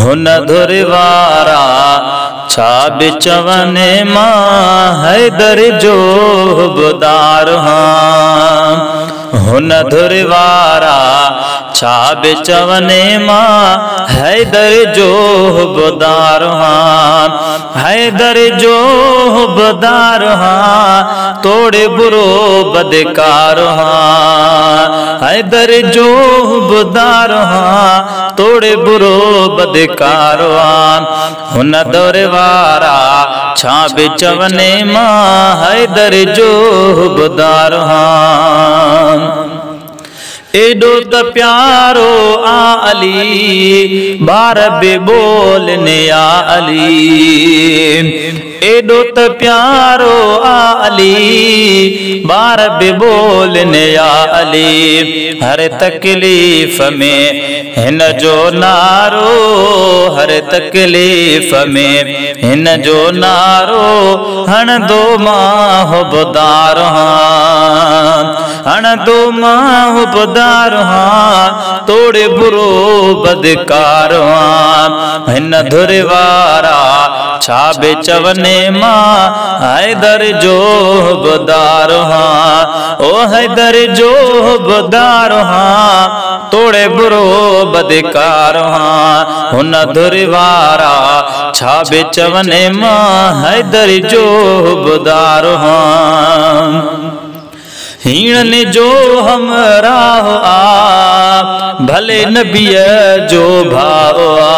हुन धुरवारा छा बिचवने मां हैदर जो हुबदार हां। हुन धुरवारा छा बिचवने मां हैदर जो हुबदार हां। हैदर जो हुबदार हां तोड़े बुरो बदकार हां। हैदर जो हुबदार हां तोड़े बुरो बदकार हां। हुन दरवारा छा बिचवने मां हैदर जो हुबदार हां। एडो त प्यारो आ अली बार बे बोलने आ अली। एडो त प्यारो आ अली बार बे बोलने आ अली। हर तकलीफ में हिन जो नारो, हर तकलीफ में हिन जो नारो हण दो मां हुबदार हां। हण दो मां हुबदार हां तोड़े बुरो बदकार हां। हिन धुरवारा छा बिचवने मां हैदर जो हुबदार हां। ओ हैदर जो हुबदार हां तोड़े बुरो बदकार हां। हुन धुरवारा छा बिचवने मां हैदर जो हुबदार हां। हीण जो हमराह आ भले नबीअ जो भाव आ।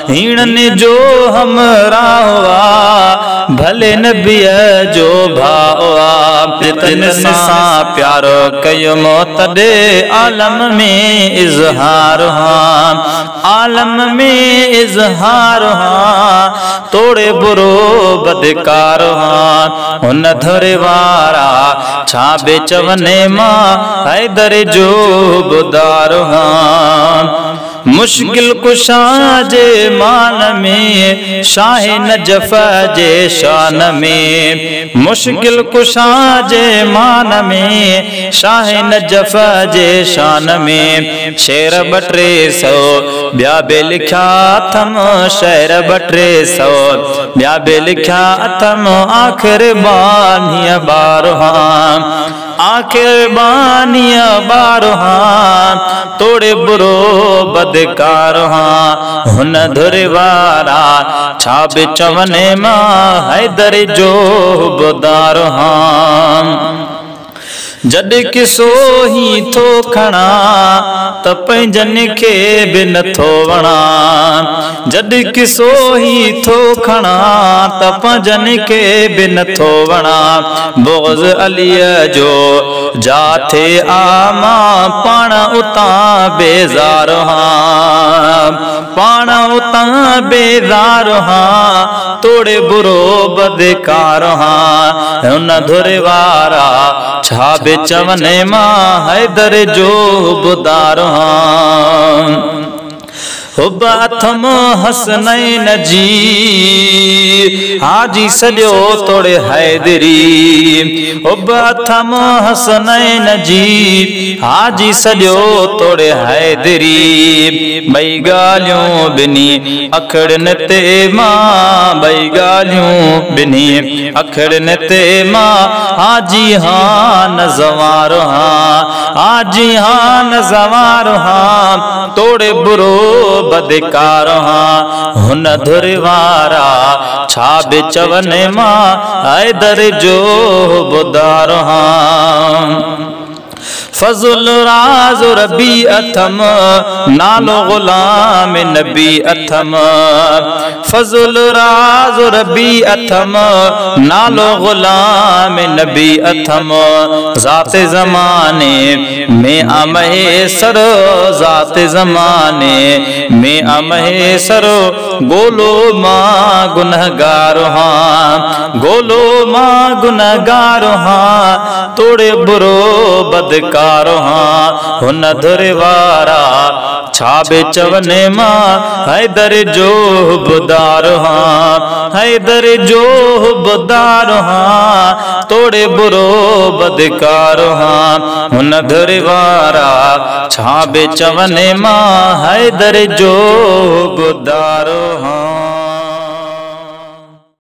हीण जो हमराह आ भले नबीअ जो भाव आ। तिन सां प्यारो कयो तॾे आलम में इज़हार हां। आलम में इज़हार हां तोड़े बुरो बदकार हां। हुन धुरवारा छा बिचवने मां हैदर जो हुबदार हां। मुश्किल कुशा जे मान में शाह नजफ जे शान में। मुश्किल कुशा जे मान में शाह नजफ जे शान में। शेर बटरे सौ ॿिया बि लिखा अथम शेर बटरे सौ ॿिया बि लिखा अथम। आख़िर बानीअ बार हां। आखिर बानिया बार हां तोड़े बुरो बदकार हां। हुन धुरवारा छा बिचवने मां हैदर जो हुबदार हां। जद किसो ही थो खणा त पंहिंजनि खे बि नथो वणा। जद किसो ही थो खणा त पंहिंजनि खे बि नथो वणा। बोज़ अलीअ जो जाथे आमा पाण उतां बेज़ार हां। पाण उतां बेज़ार हां तोड़े बुरो बदकार हां। हुन धुरवारा छा बिचवने मां हैदर जो हुबदार हां। हुब अथम हसनैन जी हाजी सॼो तोड़े हैदरी। हुब अथम हसनैन जी हाजी सॼो तोड़े हैदरी। ॿई ॻाल्हियूं ॿिनी अखड़नि ते मां। ॿई ॻाल्हियूं ॿिनी अखड़नि ते मां। हाजी हां नज़वार हां। हाजी हां नज़वार हां तोड़े बुरो बदकार हां। हुन धुरवारा छा बिचवने मां हैदर जो हुबदार हां। फज़ुल राज़ रबी अथम नालो गुलाम नबी अथम। फज़ुल राज़ रबी अथम नालो गुलाम नबी अथम। ज़ाते ज़माने में अमहेसर ज़ाते ज़माने में अमहेसर गोलो मां गुनहगार हां। गोलो मां गुनहगार हां तोड़े बुरो बदकार बदकारो हाँ हुन धुरवारा छाबे चवने मां हैदर जो बुदार हाँ हैदर जो बुदार हाँ तोड़े बुरो बदकार हाँ हुन धुरवारा छाबे चवने मां हैदर जो बुदार।